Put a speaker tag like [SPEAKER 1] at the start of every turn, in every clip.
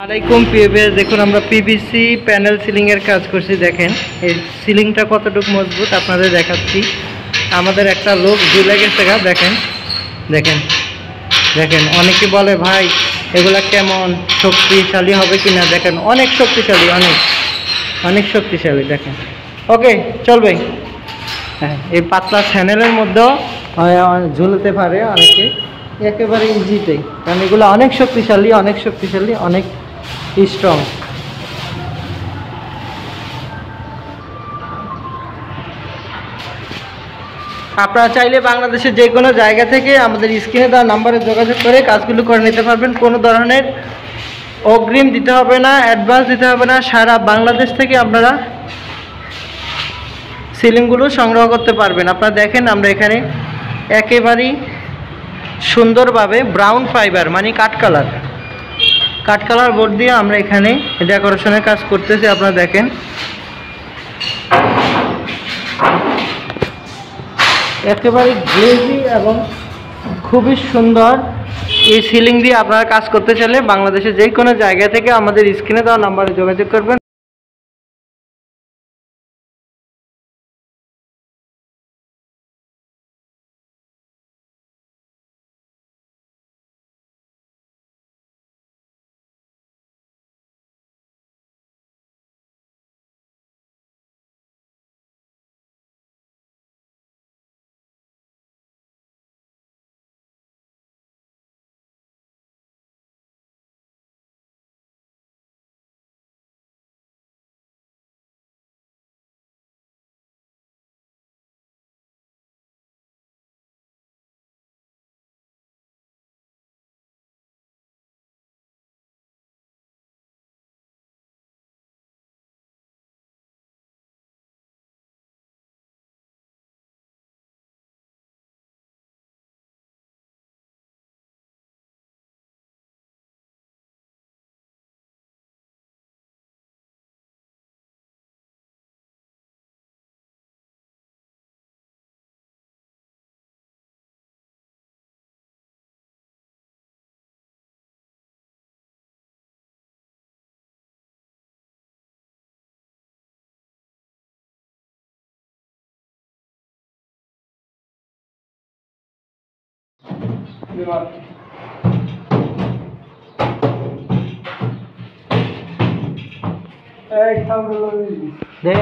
[SPEAKER 1] আলাইকুম পিভিএস। দেখুন আমরা পিভিসি প্যানেল সিলিং এর কাজ করছি। দেখেন এই সিলিংটা কতটুকু মজবুত আপনাদের দেখাচ্ছি। আমাদের একটা লোক ঝুলে গেছে গা। দেখেন দেখেন দেখেন অনেকে বলে ভাই এগুলা কেমন শক্তিশালী হবে কিনা। দেখেন অনেক শক্তিশালী, অনেক অনেক শক্তিশালী। দেখেন ওকে চলবে। হ্যাঁ, এই পাতলা চ্যানেলের মধ্যেও ঝুলতে পারে অনেকে, একেবারে ইজিতেই, কারণ এগুলো অনেক শক্তিশালী, অনেক শক্তিশালী, অনেক স্ট্রং। আপনারা চাইলে বাংলাদেশের যে কোনো জায়গা থেকে আমাদের স্ক্রিনে দেওয়া নাম্বারে যোগাযোগ করে কাজগুলো করে নিতে পারবেন। কোনো ধরনের অগ্রিম দিতে হবে না, অ্যাডভান্স দিতে হবে না। সারা বাংলাদেশ থেকে আপনারা সিলিংগুলো সংগ্রহ করতে পারবেন। আপনারা দেখেন আমরা এখানে একেবারেই সুন্দরভাবে ব্রাউন ফাইবার মানে কাঠ কালার বোর্ড দিয়ে আমরা এখানে ডেকোরেশনের কাজ করতেছি। আপনারা দেখেন একেবারে গ্লেজি এবং খুবই সুন্দর। এই সিলিং দিয়ে আপনারা কাজ করতে চাইলে বাংলাদেশের যে কোনো জায়গা থেকে আমাদের স্ক্রিনে দেওয়া নাম্বারে যোগাযোগ করবেন।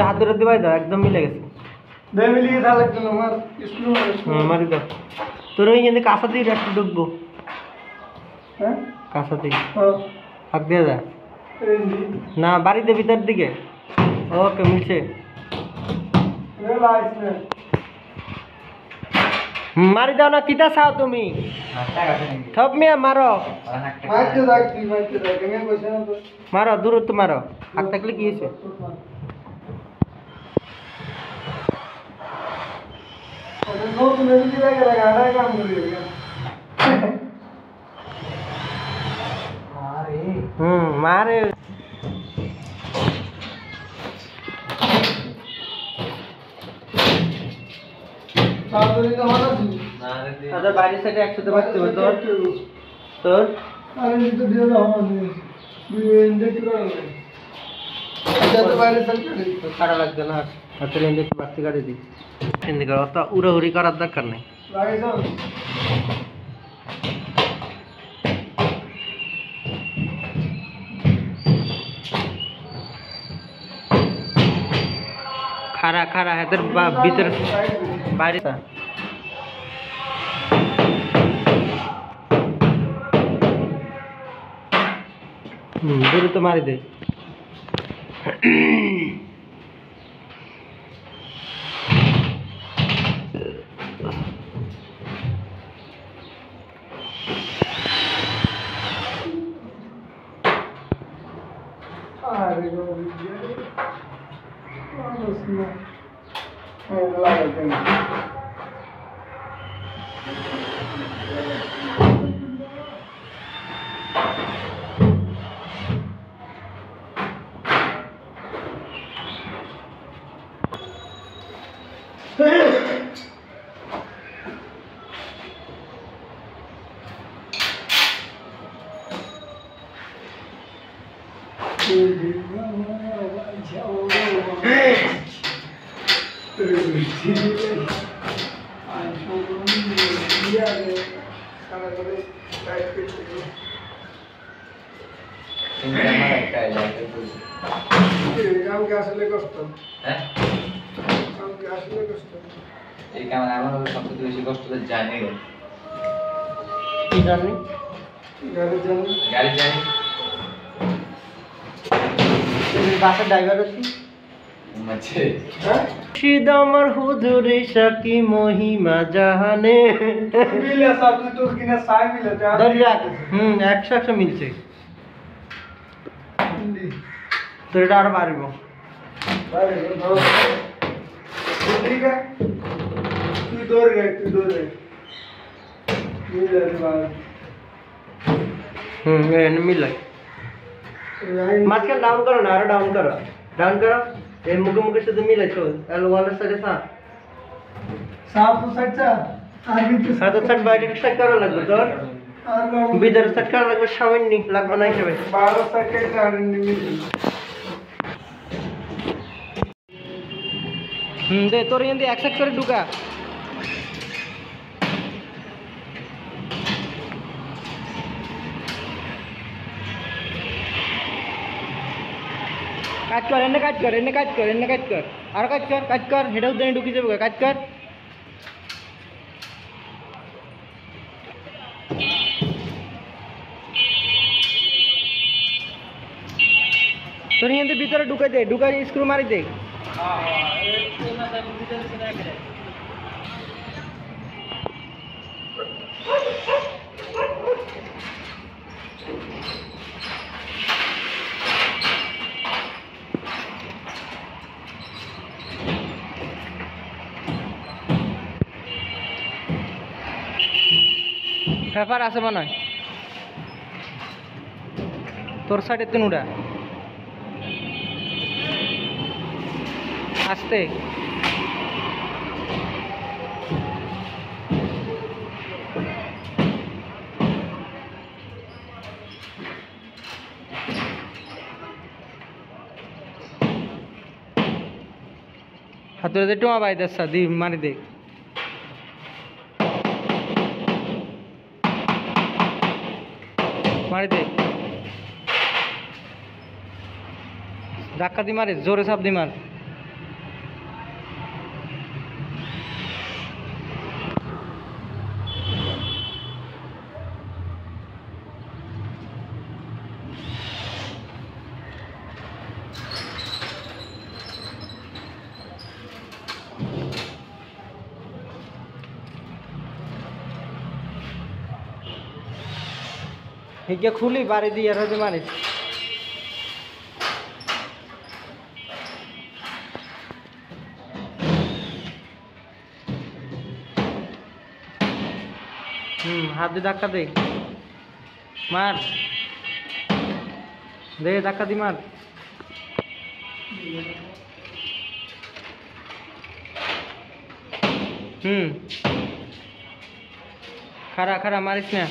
[SPEAKER 1] হাত ধরে দিবাই দাও, একদম মিলে গেছে। মারি দাও। তোর ওই কিন্তু কাঁচা দিয়ে একটু ঢুকবো, কাঁচা দিয়ে হাত দিয়ে যা না বাড়িতে ভিতর দিকে। ওকে মিলছে। মারি দাও না, কিতা চাও তুমি? থপ মিয়া মারো মারো, দূরত্ব মারো। হাত থাকলে কি হয়েছে? মারে বাইরের সাইডে একসাথে বাঁচতে হবে তোর তোর খারাপ লাগবে না। হাতের একটু বাড়তি কাটে দিই। অত উড়াউড়ি করার দরকার নেই। খারা খারা হাতের ভিতরে বাইরে দূরে তো মারি দে।
[SPEAKER 2] এই কারণে আমার সবচেয়ে বেশি কষ্ট তো জানি
[SPEAKER 1] কি জানি
[SPEAKER 2] গাড়ি জানি
[SPEAKER 1] বাসের ড্রাইভার আছি
[SPEAKER 2] আছে
[SPEAKER 1] মুর্শিদ আমার হুজুরে সাকি মহিমা জাহানে
[SPEAKER 3] মিলে সব তুই তোর কিনা সাই মিলে যা
[SPEAKER 1] ধরি রাখ 100 মিলছে তো এটা আরো বাড়ব
[SPEAKER 3] আরে ধরো ঠিক আছে তুই দৌড় রে মিলে রে বাবা
[SPEAKER 1] মিলাই মাঝখানে ডাউন করো না আরো ডাউন করো এই মুখে সাথে মিলাইছো তাহলে ওয়ালের সাথে
[SPEAKER 3] সাপ তো সাইডটা আর বিদ্যুৎ
[SPEAKER 1] সাথে সাইড বাইরে সাইড করা লাগবে তোর
[SPEAKER 3] আর কোন
[SPEAKER 1] ভিতরে সাইড করা লাগবে সামান্য লাগবে না হিসেবে
[SPEAKER 3] 12 সেকেন্ড আর মিনিট
[SPEAKER 1] দে তোর এখান এক সাইড করে ঢুকা কাজ কর এনে কাজ কর আর কাজ কর হেটাও দেনে ঢুকি যাবে কাজ কর তোর এখান ভিতরে ঢুকাই স্ক্রু মারি দে পেপার আছে মনে হয় তোর সাইডে তিন উড়া আসতে হাতুড়ে টোয়া বাই দে দি মারি দে মারি দে ধাক্কা দি মারে জোরে চাপ দি মার হিকে খুলি বাড়ি দিয়ে আর হতে মারিস হাত দিয়ে ধাক্কা দে মার দে ধাক্কা দি মার খারা মারিস না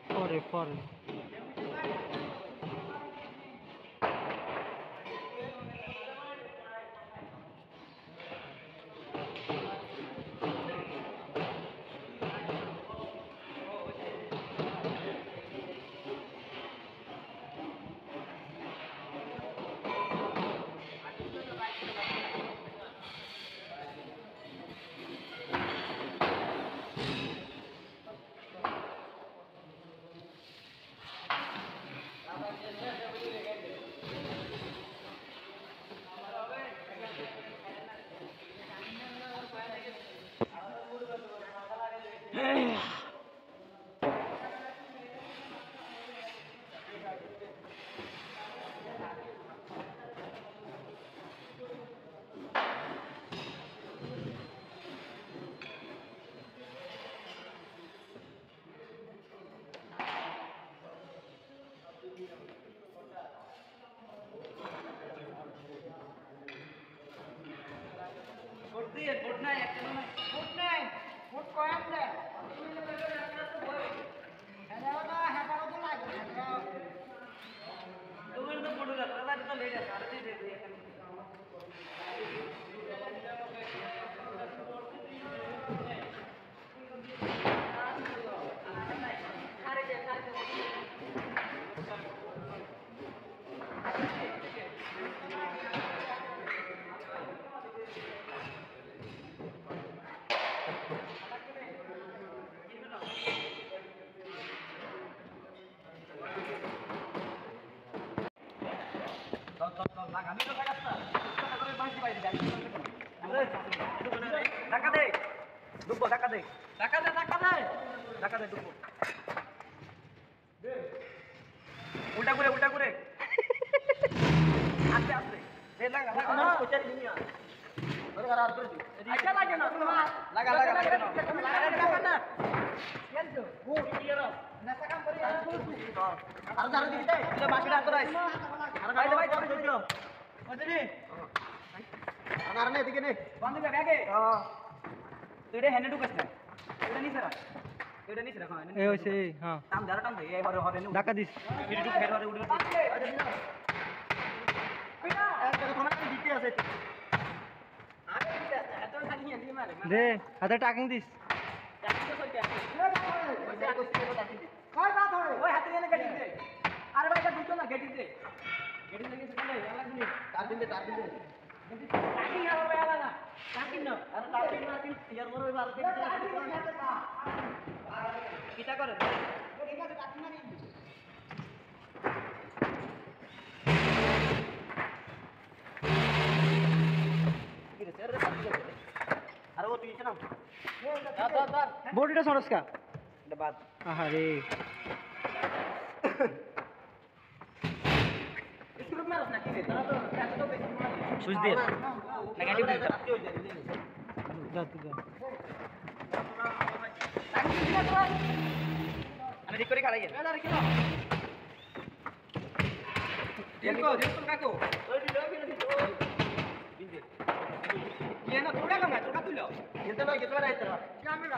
[SPEAKER 1] পরে পরে
[SPEAKER 4] উল্টা করে আস্তে আস্তে তুই হ্যান্ডে ঢুকাস না এটা নিচে রাখ এটা নিচে রাখ
[SPEAKER 1] এই হইছে এই হ্যাঁ
[SPEAKER 4] টান ধরে টান দে এই হরে হরে
[SPEAKER 1] ধাক্কা দিস
[SPEAKER 4] এটা ঢুক ফের হরে উড়ে
[SPEAKER 1] দে হাতে টাকিং দিস
[SPEAKER 4] ওই হাতে নিয়ে গেটি দে আরে ভাই এটা দুটো না গেটি দে গেটি লাগে সেখানে লাগনি তার দিন দে টাকিং আর ভাই আলাদা টাকিং না আরে টাকিং না দিন ইয়ার বড় এবার কিটা করে ঠিক আছে টাকিং না দিন কি রে স্যার রে আরে ও তুই না ধর
[SPEAKER 1] বডিটা সরসকা
[SPEAKER 4] এটা বাদ
[SPEAKER 1] আহারে
[SPEAKER 4] স্ক্রু মারছ না কি রে তারা তো এত তো বেশি মার
[SPEAKER 1] সুইচ দে
[SPEAKER 4] নেগেটিভ দিতে
[SPEAKER 1] যা তুই যা
[SPEAKER 4] আমি ঠিক করে খালাই গেল দেখো কাকু ওই দিলো বিন্দে ये ना थोड़ा कम है तो का तुलो ये तो भाई कितना रहता है कैमरा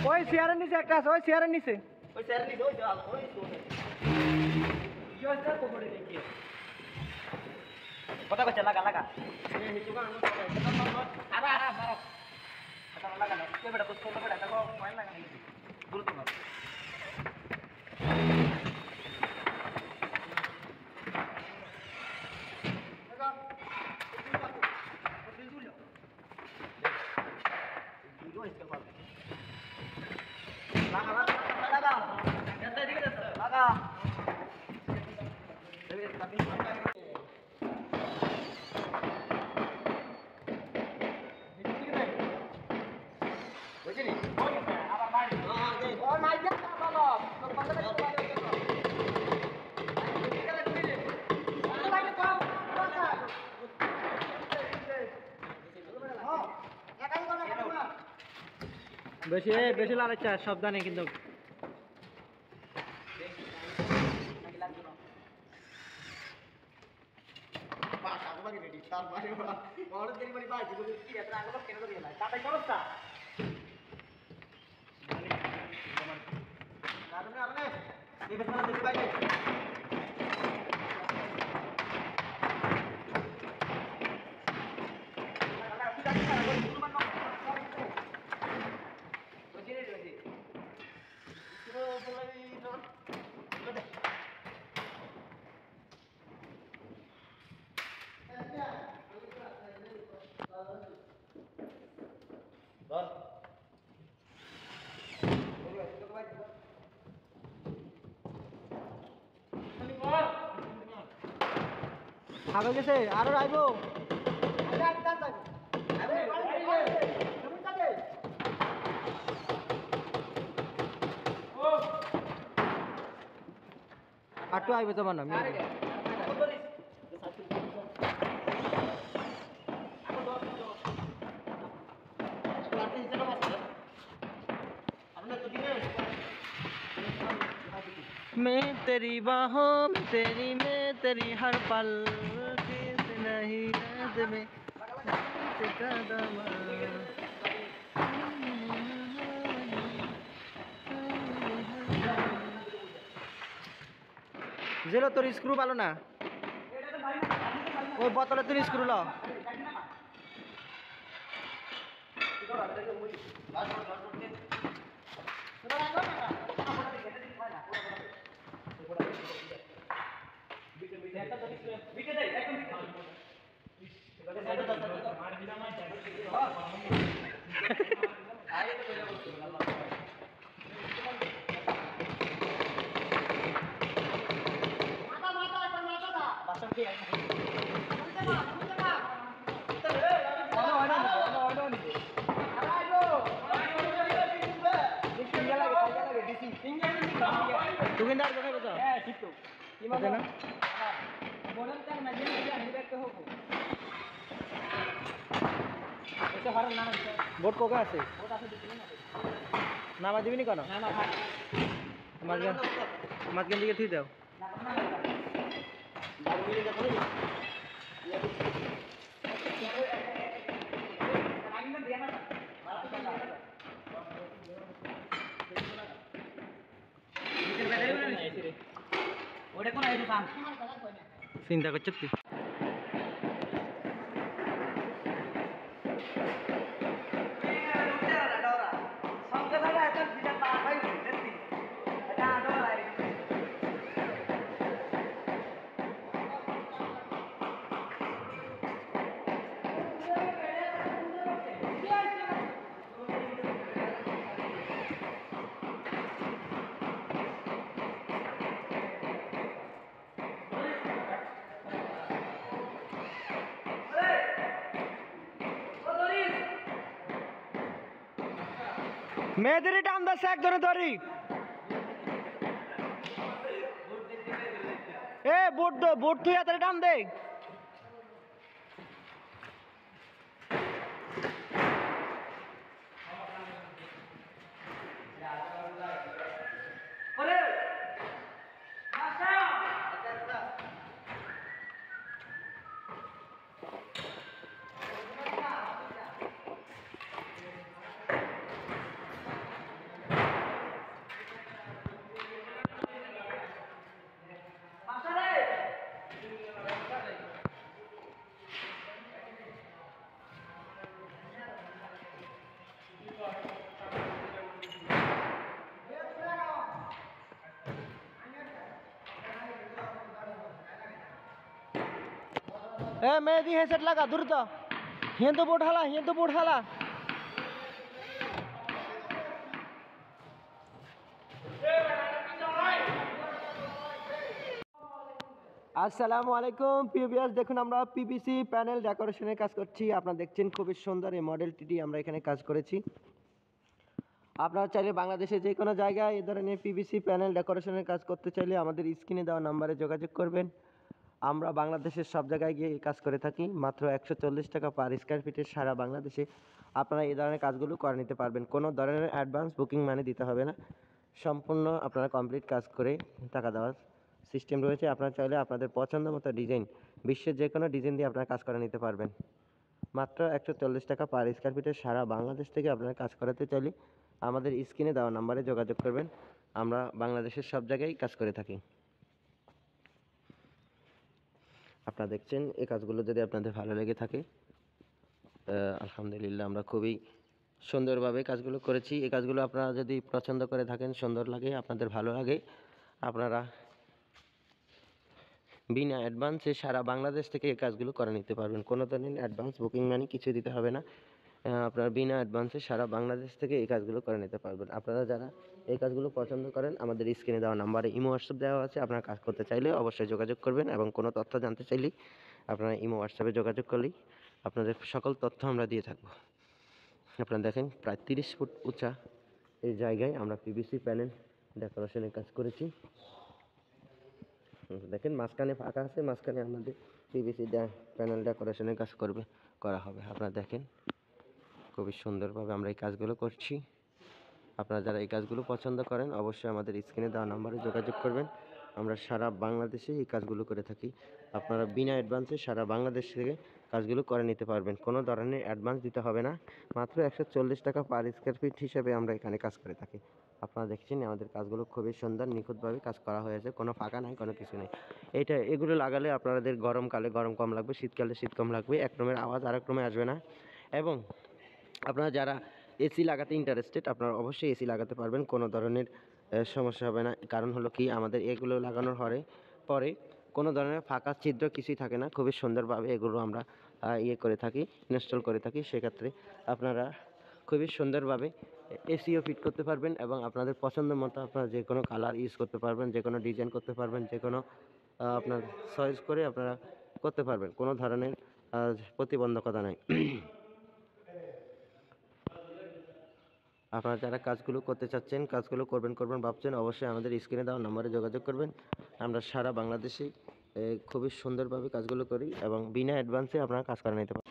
[SPEAKER 1] ওই চেয়ারের নিচে একটা আছে ওই চেয়ারের নিচে
[SPEAKER 4] ओए सर नहीं दो जाल ओए तो जो सर को बड़े देखिए पता को चला लगा ये हिचू का अरे अरे मारो पता लगा ना के बेटा दोस्तों को बेटा देखो पॉइंट लगा नहीं दूर तो मारो
[SPEAKER 1] বেশি বেশি লাগাচ্ছে সাবধানে কিন্তু
[SPEAKER 4] রেডি তারপর orang jadi balik baju, jadi tidak terang kalau kena dia lah. Sampai kalau tak. Nah, benar nih. Ini benar jadi baju.
[SPEAKER 1] আগে গেছে আরো আইবো আটু আইবে তোমার নাম मैं तेरी बाहों में तेरी मैं तेरी हर पल किस नहीं याद में कदम জেলো তোর স্ক্রু ভালো না ওই বোতলে তোর স্ক্রু ল দুকানদার কোথায় বসো হ্যাঁ ঠিক তো কি মানে না বলেন তার মাঝে মাঝে আমি দেখতে হবো এটা হারার নাম আছে বোট কোকা আছে বোট আছে দিবি না নামা দিবি নি কেন না না ভাই মাঝখান দিকে ঠিক দাও না না ভাই মিলে দেখো নি আইনা দিয়া না চিন্তা করছো তুই মেয়েদেরই টান দাচ্ছে একজনে ধরি এ বোট তুই হাতে টান দে ए मेहदी हेडसेट लगा द्रुत हिंदू बोट हाला আসসালামু আলাইকুম প্রিয় ভিউয়ার্স দেখুন আমরা পিভিসি প্যানেল ডেকোরেশনের কাজ করছি আপনারা দেখছেন খুবই সুন্দর এই মডেলটি আমরা এখানে কাজ করেছি আপনারা চাইলে বাংলাদেশে যে কোনো জায়গায় এই ধরনের পিভিসি প্যানেল ডেকোরেশনের কাজ করতে চাইলে আমাদের স্ক্রিনে দেওয়া নম্বরে যোগাযোগ করবেন আমরা বাংলাদেশের সব জায়গায় গিয়ে এই কাজ করে থাকি মাত্র 140 টাকা পার স্কয়ার ফিটে সারা বাংলাদেশে আপনারা এই ধরনের কাজগুলো করে নিতে পারবেন কোনো ধরনের অ্যাডভান্স বুকিং মানি দিতে হবে না সম্পূর্ণ আপনারা কমপ্লিট কাজ করে টাকা দেওয়ার সিস্টেম রয়েছে আপনারা চাইলে আপনাদের পছন্দ মতো ডিজাইন
[SPEAKER 5] বিশ্বের যে কোনো ডিজাইন দিয়ে আপনারা কাজ করে নিতে পারবেন। মাত্র 140 টাকা পার স্কোয়ার ফিটে সারা বাংলাদেশ থেকে আপনারা কাজ করাতে চাইলে আমাদের স্ক্রিনে দেওয়া নাম্বারে যোগাযোগ করবেন। আমরা বাংলাদেশের সব জায়গায় কাজ করে থাকি। আপনারা দেখছেন এই কাজগুলো যদি আপনাদের ভালো লেগে থাকে, আলহামদুলিল্লাহ আমরা খুবই সুন্দরভাবে কাজগুলো করেছি। এই কাজগুলো আপনারা যদি পছন্দ করে থাকেন, সুন্দর লাগে, আপনাদের ভালো লাগে, আপনারা বিনা অ্যাডভান্সে সারা বাংলাদেশ থেকে এই কাজগুলো করে নিতে পারবেন। কোনো ধরনের অ্যাডভান্স বুকিং মানি কিছু দিতে হবে না। আপনারা বিনা অ্যাডভান্সে সারা বাংলাদেশ থেকে এই কাজগুলো করে নিতে পারবেন। আপনারা যারা এই কাজগুলো পছন্দ করেন, আমাদের স্ক্রিনে দেওয়া নাম্বারে ইমো হোয়াটসঅ্যাপ দেওয়া আছে। আপনারা কাজ করতে চাইলে অবশ্যই যোগাযোগ করবেন, এবং কোনো তথ্য জানতে চাইলেই আপনারা ইমো হোয়াটসঅ্যাপে যোগাযোগ করলেই আপনাদের সকল তথ্য আমরা দিয়ে থাকবো। আপনারা দেখেন প্রায় 30 ফুট উঁচা এই জায়গায় আমরা পিভিসি প্যানেল ডেকোরেশনের কাজ করেছি। দেখেন মাঝখানে ফাঁকা আছে, মাঝখানে আমাদের পিভিসি প্যানেল ডেকোরেশনের কাজ করা হবে। আপনারা দেখেন খুবই সুন্দরভাবে আমরা এই কাজগুলো করছি। আপনারা যারা এই কাজগুলো পছন্দ করেন অবশ্যই আমাদের স্ক্রিনে দেওয়া নাম্বারে যোগাযোগ করবেন। আমরা সারা বাংলাদেশে এই কাজগুলো করে থাকি। আপনারা বিনা অ্যাডভান্সে সারা বাংলাদেশ থেকে কাজগুলো করে নিতে পারবেন। কোনো ধরনের অ্যাডভান্স দিতে হবে না। মাত্র 140 টাকা পার স্কোয়ার ফিট হিসেবে আমরা এখানে কাজ করে থাকি। আপনারা দেখছেন আমাদের কাজগুলো খুবই সুন্দর নিখুঁতভাবে কাজ করা হয়েছে, কোনো ফাঁকা নাই, কোনো কিছু নেই। এগুলো লাগালে আপনাদের গরমকালে গরম কম লাগবে, শীতকালে শীত কম লাগবে, এক রুমের আওয়াজ আরেক রুমে আসবে না। এবং আপনারা যারা এসি লাগাতে ইন্টারেস্টেড, আপনারা অবশ্যই এসি লাগাতে পারবেন, কোনো ধরনের সমস্যা হবে না। কারণ হলো কি, আমাদের এগুলো লাগানোর পরে কোনো ধরনের ফাঁকা ছিদ্র কিছুই থাকে না। খুবই সুন্দরভাবে এগুলো আমরা করে থাকি, ইনস্টল করে থাকি। সেক্ষেত্রে আপনারা খুবই সুন্দরভাবে এসিও ফিট করতে পারবেন, এবং আপনাদের পছন্দ মতো আপনারা যে কোনো কালার ইউজ করতে পারবেন, যে কোনো ডিজাইন করতে পারবেন, যে কোনো আপনার চয়েস করে আপনারা করতে পারবেন। কোনো ধরনের প্রতিবন্ধকতা নাই। আপনারা যারা কাজগুলো করতে চাচ্ছেন, কাজগুলো করবেন ভাবছেন, অবশ্যই আমাদের স্ক্রিনে দেওয়া নম্বরে যোগাযোগ করবেন। আমরা সারা বাংলাদেশে খুবই সুন্দরভাবে কাজগুলো করি, এবং বিনা অ্যাডভান্সে আপনারা কাজ করে নিতে পারেন।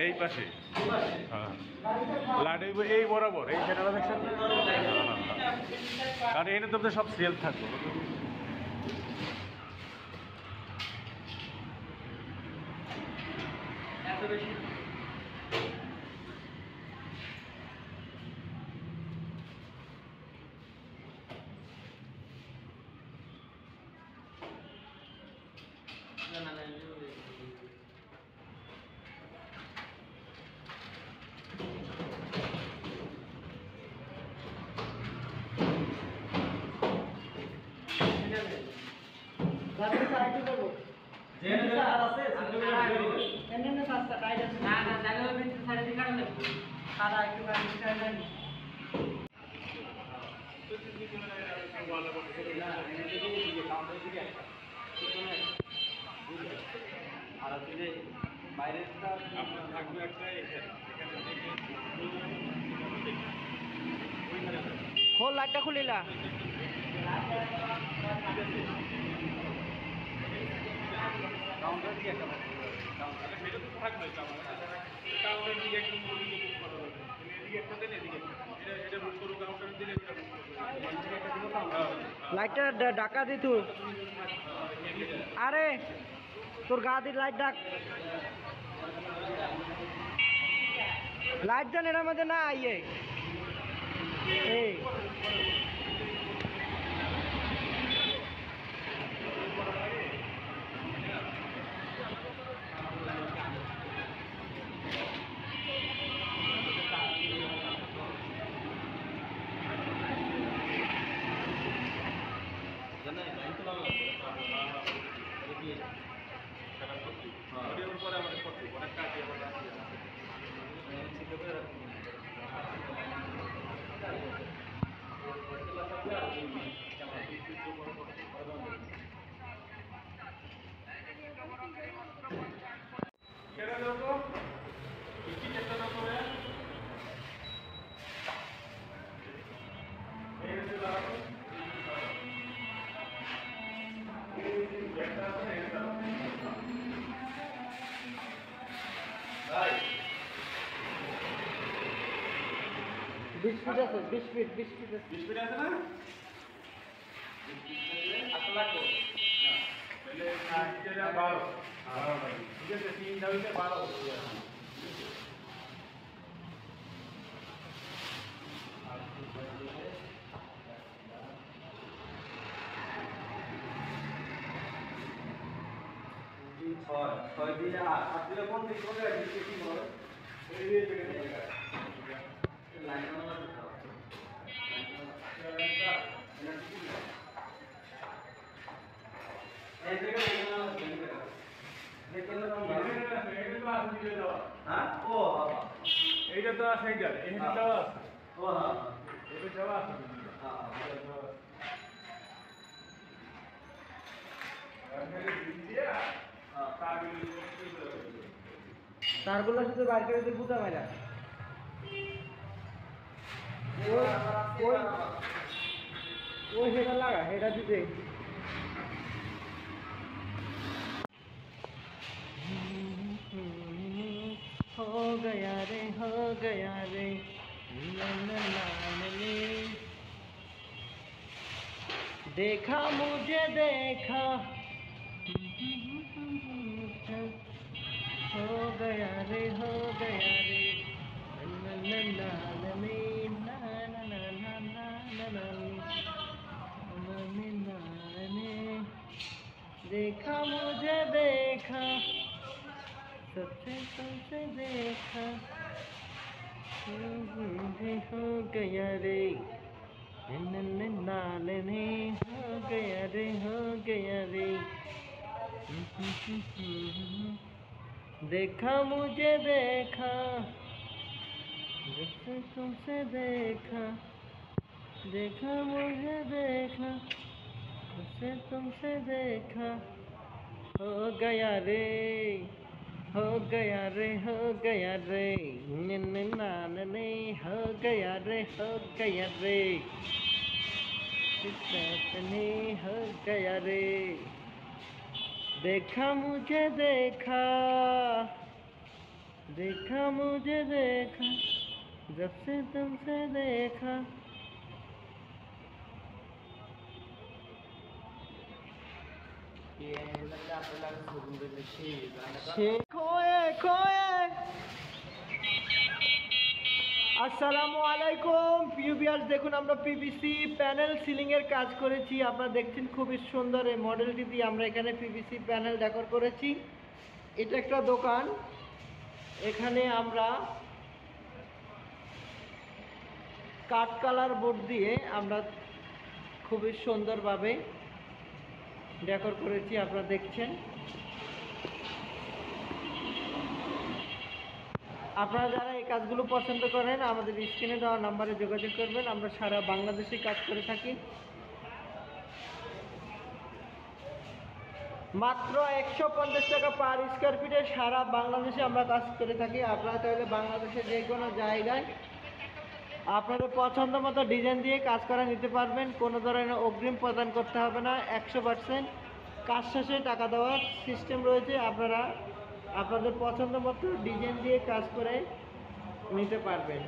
[SPEAKER 6] এই পাশে হ্যাঁ লাইট এই বরাবর এই সেটা দেখছেন, কারণ এনে তো সব সেল থাকবো।
[SPEAKER 1] এমনি সাতটা টাইট আছে না না তাহলে ওই ভিতরে সাইডে দিয়ে কাটলে সাদা একটু কাটি সাইডে দেন
[SPEAKER 4] আর হচ্ছে যে বাইরেরটা
[SPEAKER 6] আপনার থাকবে একটা এখানে
[SPEAKER 1] খোল লাইটটা খুলিলা
[SPEAKER 4] কাউন্টার দিয়ে একটা
[SPEAKER 6] সেটা তো থাকবে কাউন্টার দিকে একটু মুড়িকে বুক করা হবে এদিকে একটা দেন এদিকে এটা বুক করো কাউন্টার দিলে এটা বুক করো
[SPEAKER 1] লাইটটা ডাকা দি তুই আরে তোর গা দি লাইট ডাক লাইট দেন এর মধ্যে না আইয়ে এই
[SPEAKER 6] পরে আমাদের করতে অনেক কাজ সেটা দেখো কি চেষ্টা করতে হবে এই যে লাগাবো
[SPEAKER 1] বিস্কুট আছে বিস্কুট বিস্কুট আছে
[SPEAKER 6] বিস্কুট আছে না
[SPEAKER 4] আসলে লাগবে
[SPEAKER 6] তাহলে 12 ঠিক আছে 3 দাবিতে 12
[SPEAKER 4] ছয় দিয়ে সাত দিলে কোন দিক করে কি হবে লাইন
[SPEAKER 6] এইটা তো আছে এইটা এইটা দেওয়া আছে
[SPEAKER 4] ও হ্যাঁ
[SPEAKER 6] এটা দেওয়া আছে
[SPEAKER 1] তারগুলো শুধু বাইর করে দিয়ে বুঝা মেলা ওই সেটা লাগা এটা দিতে हो गया रे ला ला ला ला देखा मुझे देखा हो गया रे ला ला ला ला देखा मुझे देखा सबसे तुमसे देखा मुझे हो गया रे नालने हो गया रे देखा मुझे देखा जब से तुमसे देखा देखा मुझे देखा जब से तुमसे देखा हो गया रे हो गया रे नानने हो गया रे कितने हो गया रे देखा मुझे देखा मुझे देखा जब से तुमसे देखा खोए আসসালামু আলাইকুম প্রিয় ভিউয়ার্স দেখুন আমরা পিভিসি প্যানেল সিলিং এর কাজ করেছি আপনারা দেখছেন খুবই সুন্দর এই মডেলটি দিয়ে আমরা এখানে পিভিসি প্যানেল ডেকোর করেছি এটা একটা দোকান এখানে আমরা কাঠ কালার বোর্ড দিয়ে আমরা খুবই সুন্দরভাবে ডেকোর করেছি আপনারা দেখছেন আপনারা যারা এই কাজগুলো পছন্দ করেন আমাদের স্ক্রিনে দেওয়া নাম্বারে যোগাযোগ করবেন। আমরা সারা বাংলাদেশে কাজ করে থাকি। মাত্র 150 টাকা পার স্কোয়ার ফিটে সারা বাংলাদেশে আমরা কাজ করে থাকি। আপনারা চাইলে বাংলাদেশের যে কোনো জায়গায় আপনাদের পছন্দ মতো ডিজাইন দিয়ে কাজ করা নিতে পারবেন। কোনো ধরনের অগ্রিম প্রদান করতে হবে না। 100% কাজ শেষে টাকা দেওয়ার সিস্টেম রয়েছে। আপনারা আপনাদের পছন্দ মতো ডিজাইন দিয়ে কাজ করে নিতে পারবেন।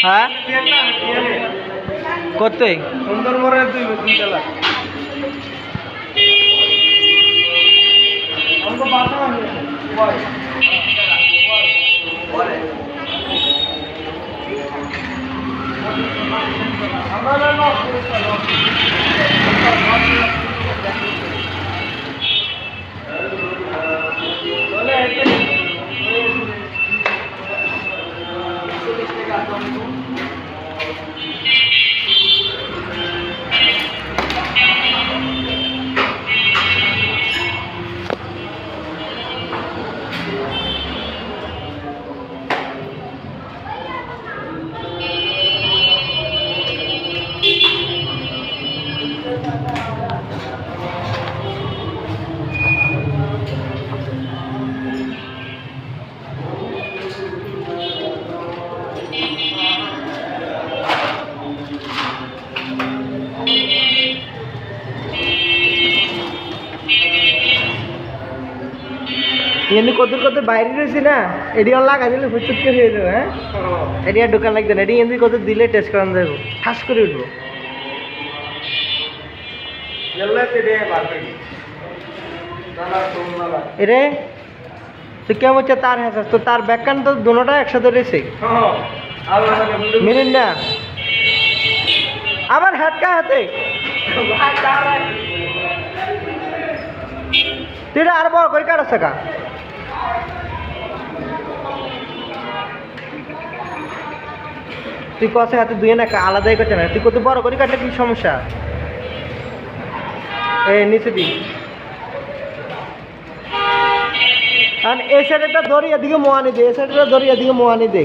[SPEAKER 1] হ্যাঁ করতে
[SPEAKER 3] সুন্দর মরে দুই চালা हमको बात
[SPEAKER 1] এমনি কত কত বাইরে রয়েছি না এটি লাগা দিলে ফুচুত করে হয়ে যাবে। হ্যাঁ এটি আর দোকান লাগবে না। এটি এমনি কত দিলে টেস্ট করানো যাবো ঠাস করে উঠবো। এরে তো কেমন হচ্ছে তার হ্যাঁ তো তার ব্যাকখান তো দুটোটা একসাথে রয়েছে মিনিট না আবার হ্যাটকা হাতে তুই আর বড় করে কাটাস টাকা তুই কষে হাতে দুয়ে না আলাদাই করছে না। তুই কত বড় করে কাটলে কি সমস্যা? এই নিচে দি কারণ এই সাইডটা ধরি এদিকে মোয়ানি দে, এই সাইডটা ধরি এদিকে মোয়ানি দে,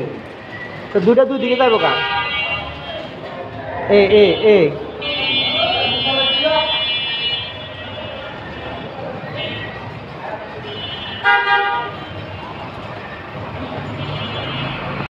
[SPEAKER 1] তো দুইটা দুই দিকে যাবো কা। এ